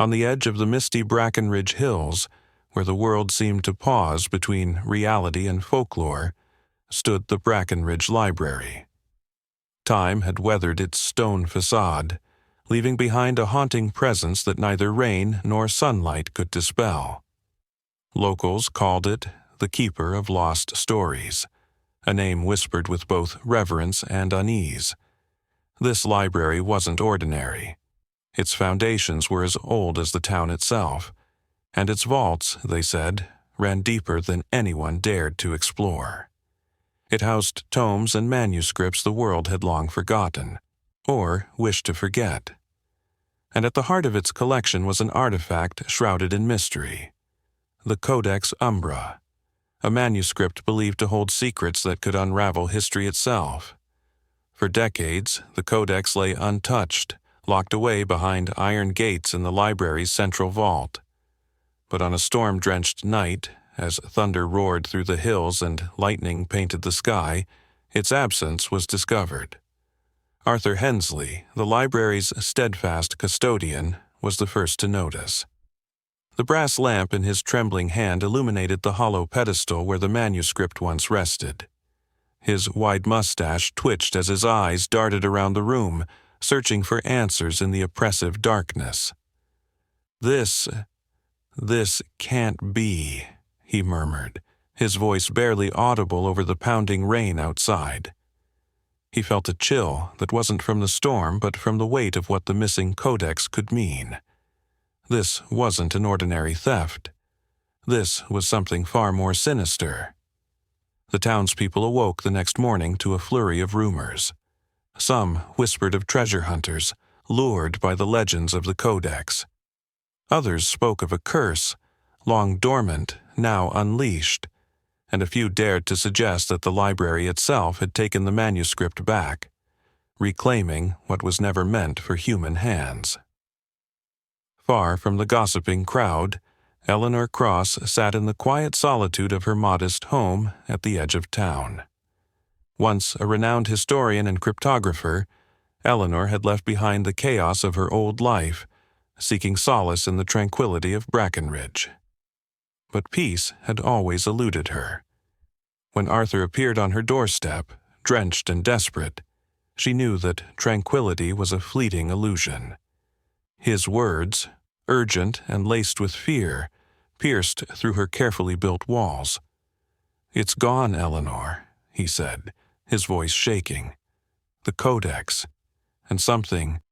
On the edge of the misty Brackenridge Hills, where the world seemed to pause between reality and folklore, stood the Brackenridge Library. Time had weathered its stone facade, leaving behind a haunting presence that neither rain nor sunlight could dispel. Locals called it the Keeper of Lost Stories, a name whispered with both reverence and unease. This library wasn't ordinary. Its foundations were as old as the town itself, and its vaults, they said, ran deeper than anyone dared to explore. It housed tomes and manuscripts the world had long forgotten, or wished to forget. And at the heart of its collection was an artifact shrouded in mystery, the Codex Umbra, a manuscript believed to hold secrets that could unravel history itself. For decades, the Codex lay untouched, locked away behind iron gates in the library's central vault. But on a storm-drenched night, as thunder roared through the hills and lightning painted the sky, its absence was discovered. Arthur Hensley, the library's steadfast custodian, was the first to notice. The brass lamp in his trembling hand illuminated the hollow pedestal where the manuscript once rested. His wide mustache twitched as his eyes darted around the room, searching for answers in the oppressive darkness. This can't be," he murmured, his voice barely audible over the pounding rain outside. He felt a chill that wasn't from the storm but from the weight of what the missing codex could mean. This wasn't an ordinary theft. This was something far more sinister. The townspeople awoke the next morning to a flurry of rumors. Some whispered of treasure hunters, lured by the legends of the codex. Others spoke of a curse, long dormant, now unleashed, and a few dared to suggest that the library itself had taken the manuscript back, reclaiming what was never meant for human hands. Far from the gossiping crowd, Eleanor Cross sat in the quiet solitude of her modest home at the edge of town. Once a renowned historian and cryptographer, Eleanor had left behind the chaos of her old life, seeking solace in the tranquility of Brackenridge. But peace had always eluded her. When Arthur appeared on her doorstep, drenched and desperate, she knew that tranquility was a fleeting illusion. His words, urgent and laced with fear, pierced through her carefully built walls. "It's gone, Eleanor," he said, his voice shaking. "The codex. And something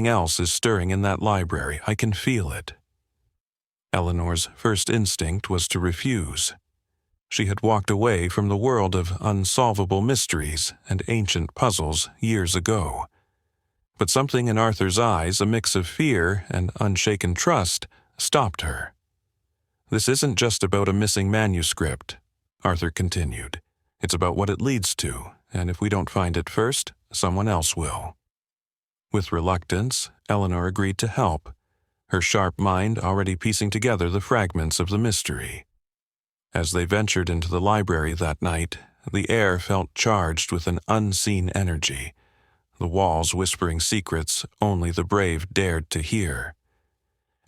else is stirring in that library. I can feel it." Eleanor's first instinct was to refuse. She had walked away from the world of unsolvable mysteries and ancient puzzles years ago. But something in Arthur's eyes, a mix of fear and unshaken trust, stopped her. "This isn't just about a missing manuscript," Arthur continued. "It's about what it leads to, and if we don't find it first, someone else will." With reluctance, Eleanor agreed to help, her sharp mind already piecing together the fragments of the mystery. As they ventured into the library that night, the air felt charged with an unseen energy, the walls whispering secrets only the brave dared to hear.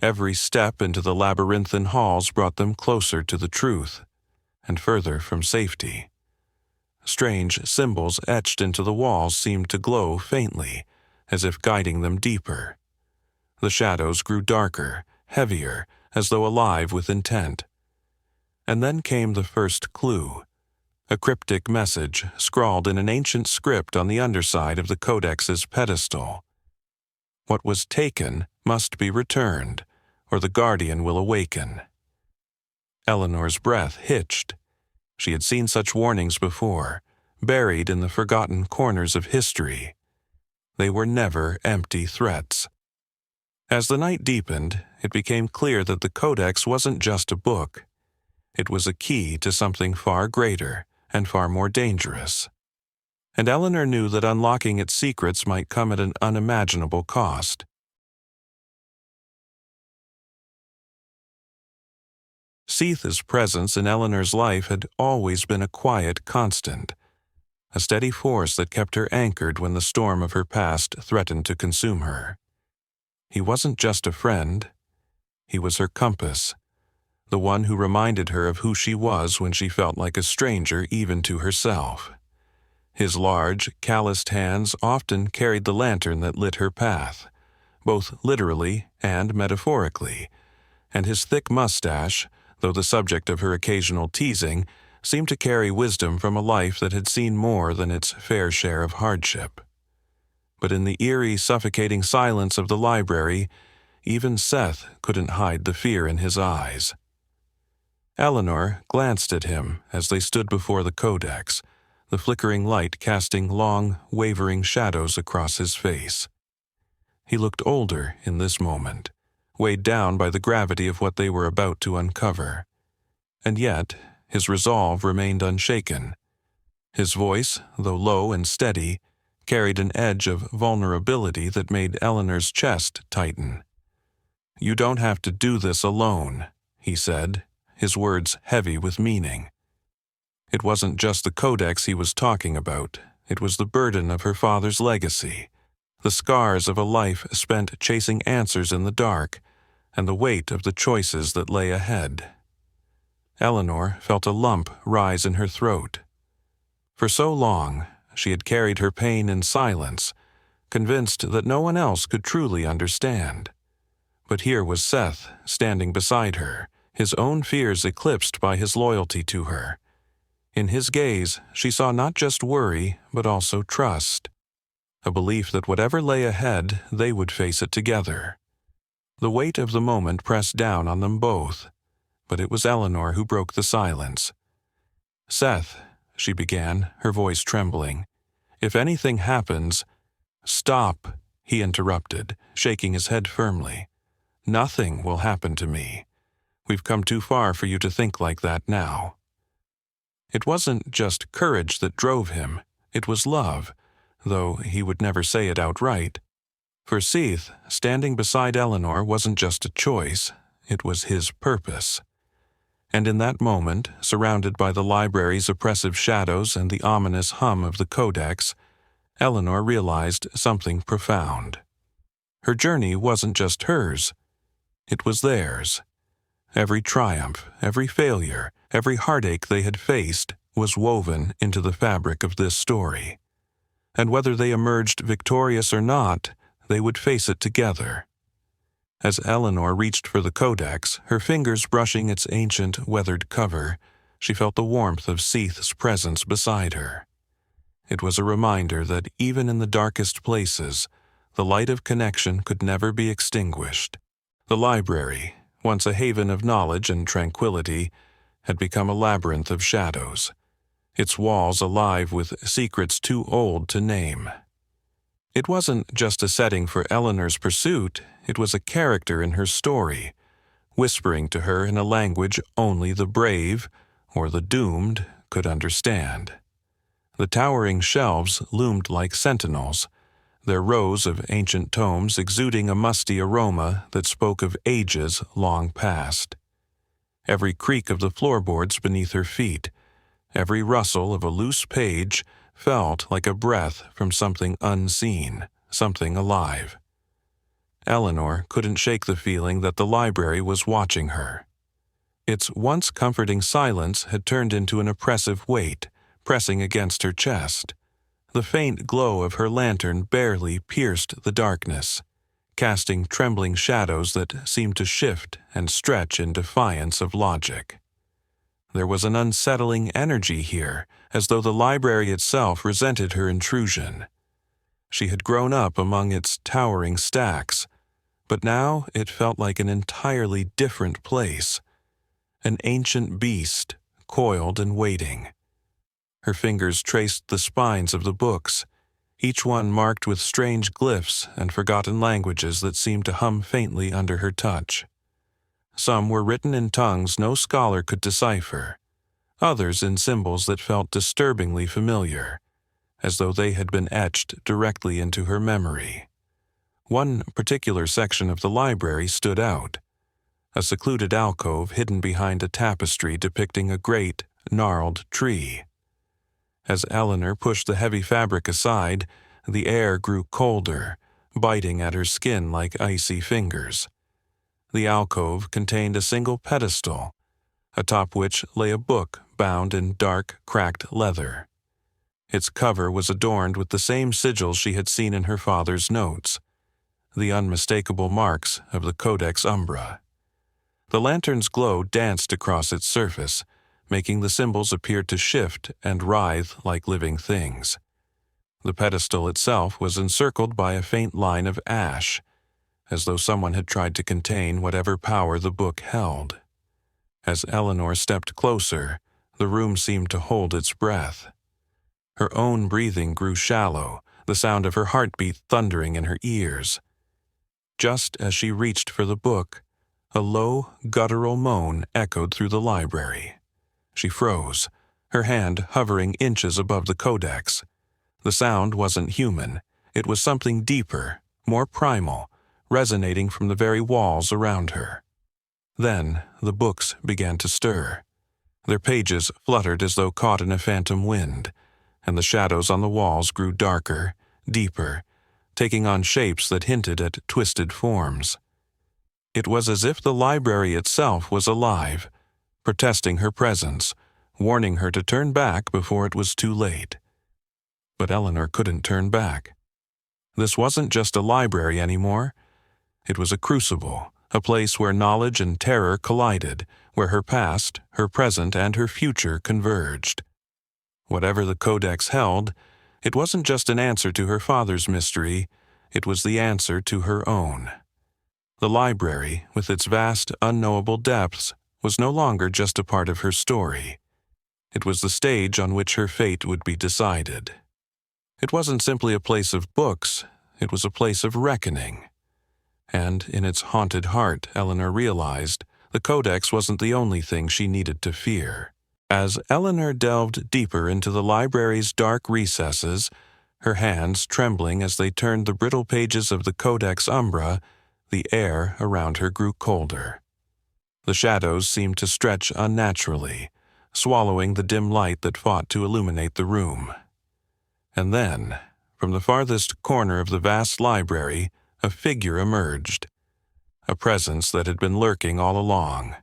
Every step into the labyrinthine halls brought them closer to the truth, and further from safety. Strange symbols etched into the walls seemed to glow faintly, as if guiding them deeper. The shadows grew darker, heavier, as though alive with intent. And then came the first clue, a cryptic message scrawled in an ancient script on the underside of the codex's pedestal. "What was taken must be returned, or the guardian will awaken." Eleanor's breath hitched. She had seen such warnings before, buried in the forgotten corners of history. They were never empty threats. As the night deepened, it became clear that the Codex wasn't just a book. It was a key to something far greater and far more dangerous. And Eleanor knew that unlocking its secrets might come at an unimaginable cost. Sethe's presence in Eleanor's life had always been a quiet constant, a steady force that kept her anchored when the storm of her past threatened to consume her. He wasn't just a friend. He was her compass, the one who reminded her of who she was when she felt like a stranger even to herself. His large, calloused hands often carried the lantern that lit her path, both literally and metaphorically, and his thick mustache, though the subject of her occasional teasing, seemed to carry wisdom from a life that had seen more than its fair share of hardship. But in the eerie, suffocating silence of the library, even Sethe couldn't hide the fear in his eyes. Eleanor glanced at him as they stood before the Codex, the flickering light casting long, wavering shadows across his face. He looked older in this moment, weighed down by the gravity of what they were about to uncover. And yet, his resolve remained unshaken. His voice, though low and steady, carried an edge of vulnerability that made Eleanor's chest tighten. "You don't have to do this alone," he said, his words heavy with meaning. It wasn't just the Codex he was talking about. It was the burden of her father's legacy, the scars of a life spent chasing answers in the dark, and the weight of the choices that lay ahead. Eleanor felt a lump rise in her throat. For so long, she had carried her pain in silence, convinced that no one else could truly understand. But here was Sethe standing beside her, his own fears eclipsed by his loyalty to her. In his gaze, she saw not just worry, but also trust, a belief that whatever lay ahead, they would face it together. The weight of the moment pressed down on them both, but it was Eleanor who broke the silence. "Sethe," she began, her voice trembling, "if anything happens—" "Stop," he interrupted, shaking his head firmly. "Nothing will happen to me. We've come too far for you to think like that now." It wasn't just courage that drove him, it was love, though he would never say it outright. For Sethe, standing beside Eleanor wasn't just a choice, it was his purpose. And in that moment, surrounded by the library's oppressive shadows and the ominous hum of the Codex, Eleanor realized something profound. Her journey wasn't just hers, it was theirs. Every triumph, every failure, every heartache they had faced was woven into the fabric of this story. And whether they emerged victorious or not, they would face it together. As Eleanor reached for the Codex, her fingers brushing its ancient, weathered cover, she felt the warmth of Sethe's presence beside her. It was a reminder that even in the darkest places, the light of connection could never be extinguished. The library, once a haven of knowledge and tranquility, had become a labyrinth of shadows, its walls alive with secrets too old to name. It wasn't just a setting for Eleanor's pursuit, it was a character in her story, whispering to her in a language only the brave, or the doomed, could understand. The towering shelves loomed like sentinels, their rows of ancient tomes exuding a musty aroma that spoke of ages long past. Every creak of the floorboards beneath her feet, every rustle of a loose page felt like a breath from something unseen, something alive. Eleanor couldn't shake the feeling that the library was watching her. Its once comforting silence had turned into an oppressive weight, pressing against her chest. The faint glow of her lantern barely pierced the darkness, casting trembling shadows that seemed to shift and stretch in defiance of logic. There was an unsettling energy here, as though the library itself resented her intrusion. She had grown up among its towering stacks, but now it felt like an entirely different place. An ancient beast, coiled and waiting. Her fingers traced the spines of the books, each one marked with strange glyphs and forgotten languages that seemed to hum faintly under her touch. Some were written in tongues no scholar could decipher, others in symbols that felt disturbingly familiar, as though they had been etched directly into her memory. One particular section of the library stood out, a secluded alcove hidden behind a tapestry depicting a great, gnarled tree. As Eleanor pushed the heavy fabric aside, the air grew colder, biting at her skin like icy fingers. The alcove contained a single pedestal, atop which lay a book bound in dark, cracked leather. Its cover was adorned with the same sigils she had seen in her father's notes, the unmistakable marks of the Codex Umbra. The lantern's glow danced across its surface, making the symbols appear to shift and writhe like living things. The pedestal itself was encircled by a faint line of ash, as though someone had tried to contain whatever power the book held. As Eleanor stepped closer, the room seemed to hold its breath. Her own breathing grew shallow, the sound of her heartbeat thundering in her ears. Just as she reached for the book, a low, guttural moan echoed through the library. She froze, her hand hovering inches above the codex. The sound wasn't human. It was something deeper, more primal, resonating from the very walls around her. Then the books began to stir. Their pages fluttered as though caught in a phantom wind, and the shadows on the walls grew darker, deeper, taking on shapes that hinted at twisted forms. It was as if the library itself was alive, protesting her presence, warning her to turn back before it was too late. But Eleanor couldn't turn back. This wasn't just a library anymore. It was a crucible, a place where knowledge and terror collided, where her past, her present, and her future converged. Whatever the Codex held, it wasn't just an answer to her father's mystery, it was the answer to her own. The library, with its vast, unknowable depths, was no longer just a part of her story. It was the stage on which her fate would be decided. It wasn't simply a place of books, it was a place of reckoning. And in its haunted heart, Eleanor realized, the Codex wasn't the only thing she needed to fear. As Eleanor delved deeper into the library's dark recesses, her hands trembling as they turned the brittle pages of the Codex Umbra, the air around her grew colder. The shadows seemed to stretch unnaturally, swallowing the dim light that fought to illuminate the room. And then, from the farthest corner of the vast library, a figure emerged, a presence that had been lurking all along.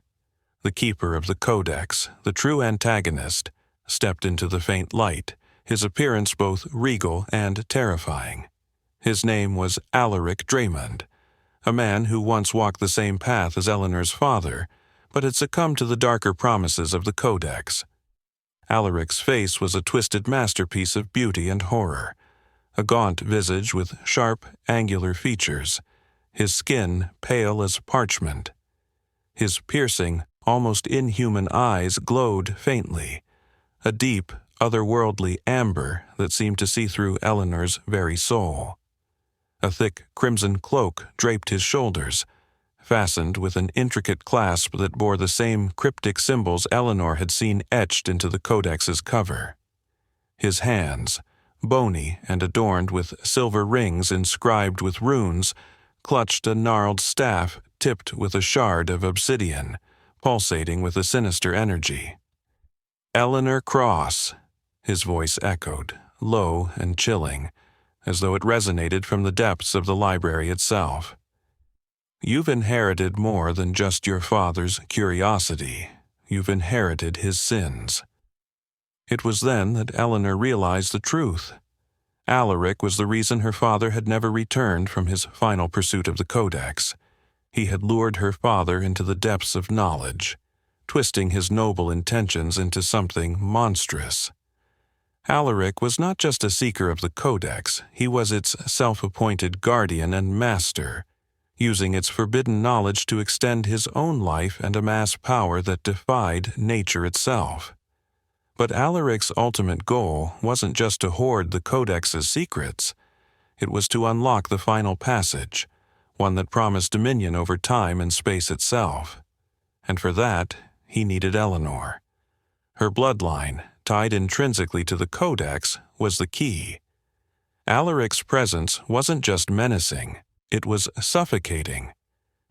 The keeper of the Codex, the true antagonist, stepped into the faint light, his appearance both regal and terrifying. His name was Alaric Draymond, a man who once walked the same path as Eleanor's father, but had succumbed to the darker promises of the Codex. Alaric's face was a twisted masterpiece of beauty and horror, a gaunt visage with sharp, angular features, his skin pale as parchment. His piercing, almost inhuman eyes glowed faintly, a deep, otherworldly amber that seemed to see through Eleanor's very soul. A thick crimson cloak draped his shoulders, fastened with an intricate clasp that bore the same cryptic symbols Eleanor had seen etched into the Codex's cover. His hands, bony and adorned with silver rings inscribed with runes, clutched a gnarled staff tipped with a shard of obsidian, pulsating with a sinister energy. "Eleanor Cross," his voice echoed, low and chilling, as though it resonated from the depths of the library itself. "You've inherited more than just your father's curiosity. You've inherited his sins." It was then that Eleanor realized the truth. Alaric was the reason her father had never returned from his final pursuit of the Codex. He had lured her father into the depths of knowledge, twisting his noble intentions into something monstrous. Alaric was not just a seeker of the Codex, he was its self-appointed guardian and master, using its forbidden knowledge to extend his own life and amass power that defied nature itself. But Alaric's ultimate goal wasn't just to hoard the Codex's secrets. It was to unlock the final passage, one that promised dominion over time and space itself. And for that, he needed Eleanor. Her bloodline, tied intrinsically to the Codex, was the key. Alaric's presence wasn't just menacing, it was suffocating,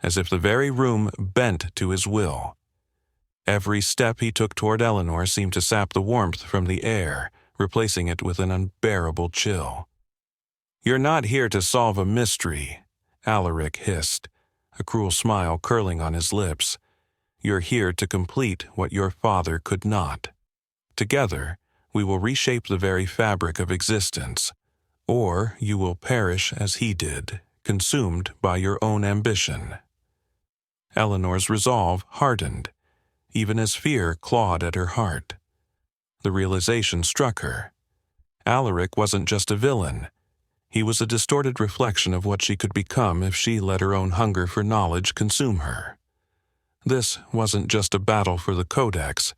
as if the very room bent to his will. Every step he took toward Eleanor seemed to sap the warmth from the air, replacing it with an unbearable chill. "You're not here to solve a mystery," Alaric hissed, a cruel smile curling on his lips. "You're here to complete what your father could not. Together, we will reshape the very fabric of existence, or you will perish as he did, consumed by your own ambition." Eleanor's resolve hardened, even as fear clawed at her heart. The realization struck her. Alaric wasn't just a villain. He was a distorted reflection of what she could become if she let her own hunger for knowledge consume her. This wasn't just a battle for the Codex.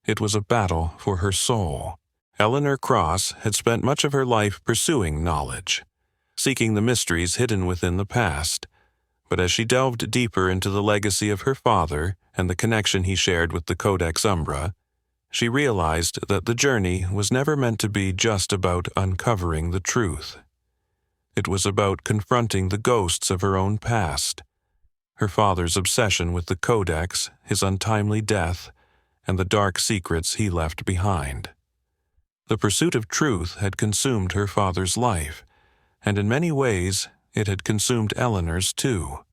It was a battle for her soul. Eleanor Cross had spent much of her life pursuing knowledge, seeking the mysteries hidden within the past. But as she delved deeper into the legacy of her father and the connection he shared with the Codex Umbra, she realized that the journey was never meant to be just about uncovering the truth. It was about confronting the ghosts of her own past, her father's obsession with the Codex, his untimely death, and the dark secrets he left behind. The pursuit of truth had consumed her father's life, and in many ways it had consumed Eleanor's too.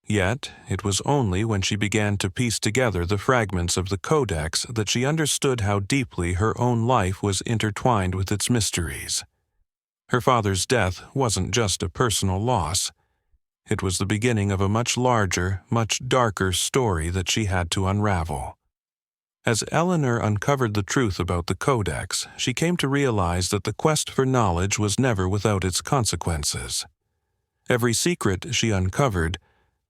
Yet it was only when she began to piece together the fragments of the Codex that she understood how deeply her own life was intertwined with its mysteries. Her father's death wasn't just a personal loss. It was the beginning of a much larger, much darker story that she had to unravel. As Eleanor uncovered the truth about the Codex, she came to realize that the quest for knowledge was never without its consequences. Every secret she uncovered,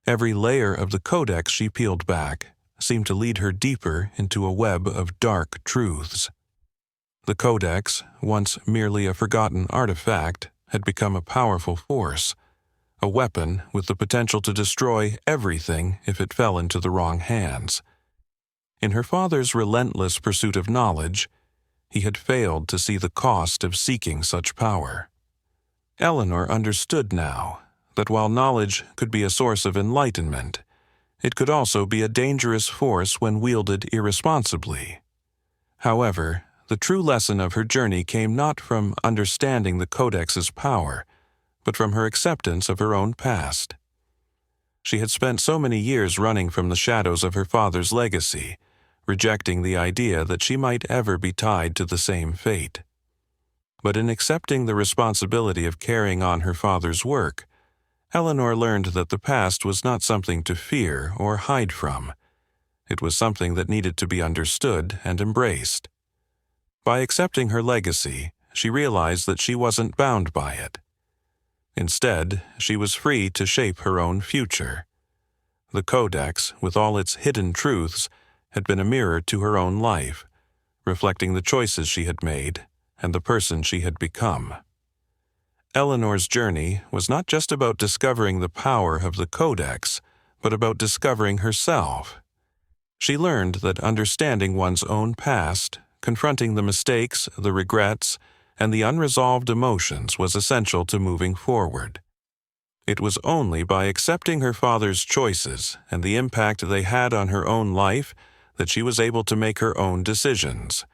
every layer of the Codex she peeled back, seemed to lead her deeper into a web of dark truths. The Codex, once merely a forgotten artifact, had become a powerful force, a weapon with the potential to destroy everything if it fell into the wrong hands. In her father's relentless pursuit of knowledge, he had failed to see the cost of seeking such power. Eleanor understood now that while knowledge could be a source of enlightenment, it could also be a dangerous force when wielded irresponsibly. However, the true lesson of her journey came not from understanding the Codex's power, but from her acceptance of her own past. She had spent so many years running from the shadows of her father's legacy, rejecting the idea that she might ever be tied to the same fate. But in accepting the responsibility of carrying on her father's work, Eleanor learned that the past was not something to fear or hide from. It was something that needed to be understood and embraced. By accepting her legacy, she realized that she wasn't bound by it. Instead, she was free to shape her own future. The Codex, with all its hidden truths, had been a mirror to her own life, reflecting the choices she had made and the person she had become. Eleanor's journey was not just about discovering the power of the Codex, but about discovering herself. She learned that understanding one's own past, confronting the mistakes, the regrets, and the unresolved emotions was essential to moving forward. It was only by accepting her father's choices and the impact they had on her own life that she was able to make her own decisions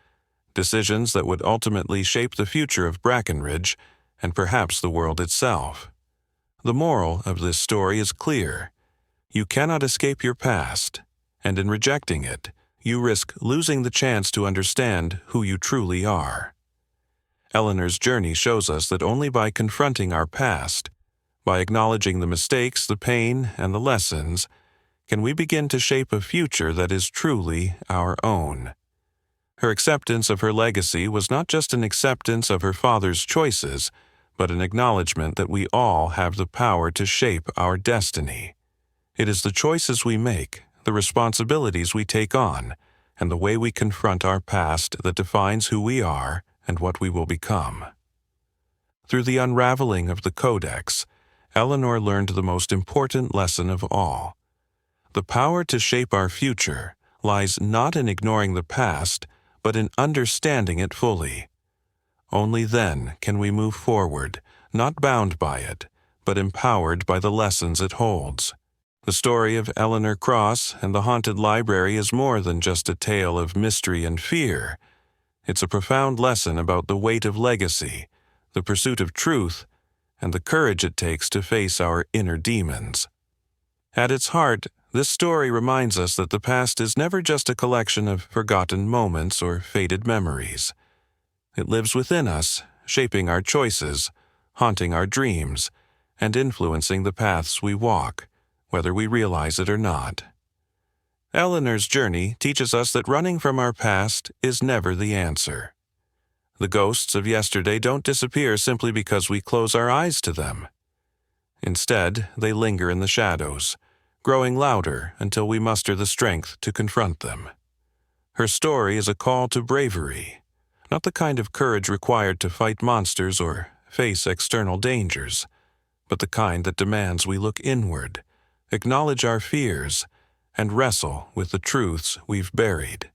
that would ultimately shape the future of Brackenridge and perhaps the world itself. The moral of this story is clear. You cannot escape your past, and in rejecting it, you risk losing the chance to understand who you truly are. Eleanor's journey shows us that only by confronting our past, by acknowledging the mistakes, the pain, and the lessons, can we begin to shape a future that is truly our own. Her acceptance of her legacy was not just an acceptance of her father's choices, but an acknowledgement that we all have the power to shape our destiny. It is the choices we make, the responsibilities we take on, and the way we confront our past that defines who we are and what we will become. Through the unraveling of the Codex, Eleanor learned the most important lesson of all. The power to shape our future lies not in ignoring the past, but in understanding it fully. Only then can we move forward, not bound by it, but empowered by the lessons it holds. The story of Eleanor Cross and the Haunted Library is more than just a tale of mystery and fear. It's a profound lesson about the weight of legacy, the pursuit of truth, and the courage it takes to face our inner demons. At its heart, this story reminds us that the past is never just a collection of forgotten moments or faded memories. It lives within us, shaping our choices, haunting our dreams, and influencing the paths we walk, whether we realize it or not. Eleanor's journey teaches us that running from our past is never the answer. The ghosts of yesterday don't disappear simply because we close our eyes to them. Instead, they linger in the shadows, growing louder until we muster the strength to confront them. Her story is a call to bravery, not the kind of courage required to fight monsters or face external dangers, but the kind that demands we look inward, acknowledge our fears, and wrestle with the truths we've buried.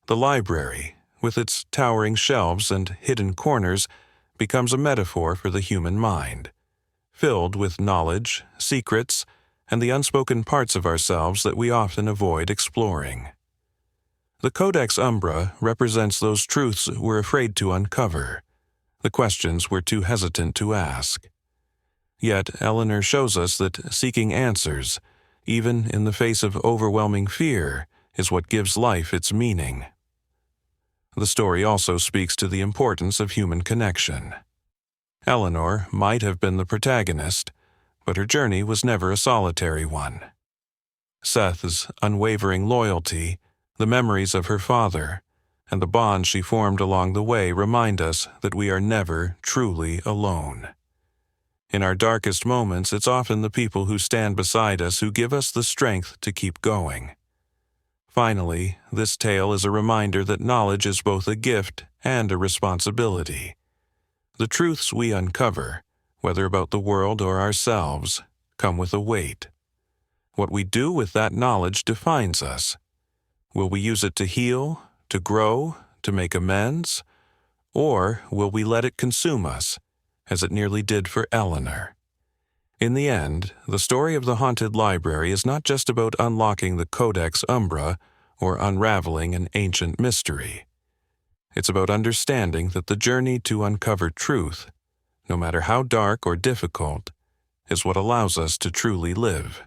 The library, with its towering shelves and hidden corners, becomes a metaphor for the human mind, filled with knowledge, secrets, and the unspoken parts of ourselves that we often avoid exploring. The Codex Umbra represents those truths we're afraid to uncover, the questions we're too hesitant to ask. Yet Eleanor shows us that seeking answers, even in the face of overwhelming fear, is what gives life its meaning. The story also speaks to the importance of human connection. Eleanor might have been the protagonist, but her journey was never a solitary one. Sethe's unwavering loyalty, the memories of her father, and the bonds she formed along the way remind us that we are never truly alone. In our darkest moments, it's often the people who stand beside us who give us the strength to keep going. Finally, this tale is a reminder that knowledge is both a gift and a responsibility. The truths we uncover, whether about the world or ourselves, come with a weight. What we do with that knowledge defines us. Will we use it to heal, to grow, to make amends? Or will we let it consume us, as it nearly did for Eleanor? In the end, the story of the haunted library is not just about unlocking the Codex Umbra or unraveling an ancient mystery. It's about understanding that the journey to uncover truth, no matter how dark or difficult, is what allows us to truly live.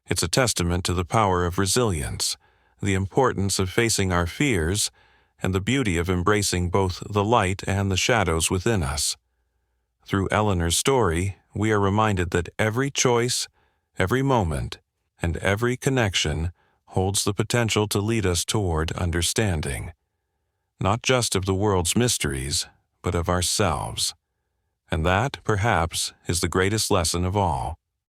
It's a testament to the power of resilience, the importance of facing our fears, and the beauty of embracing both the light and the shadows within us. Through Eleanor's story, we are reminded that every choice, every moment, and every connection holds the potential to lead us toward understanding, not just of the world's mysteries, but of ourselves. And that, perhaps, is the greatest lesson of all.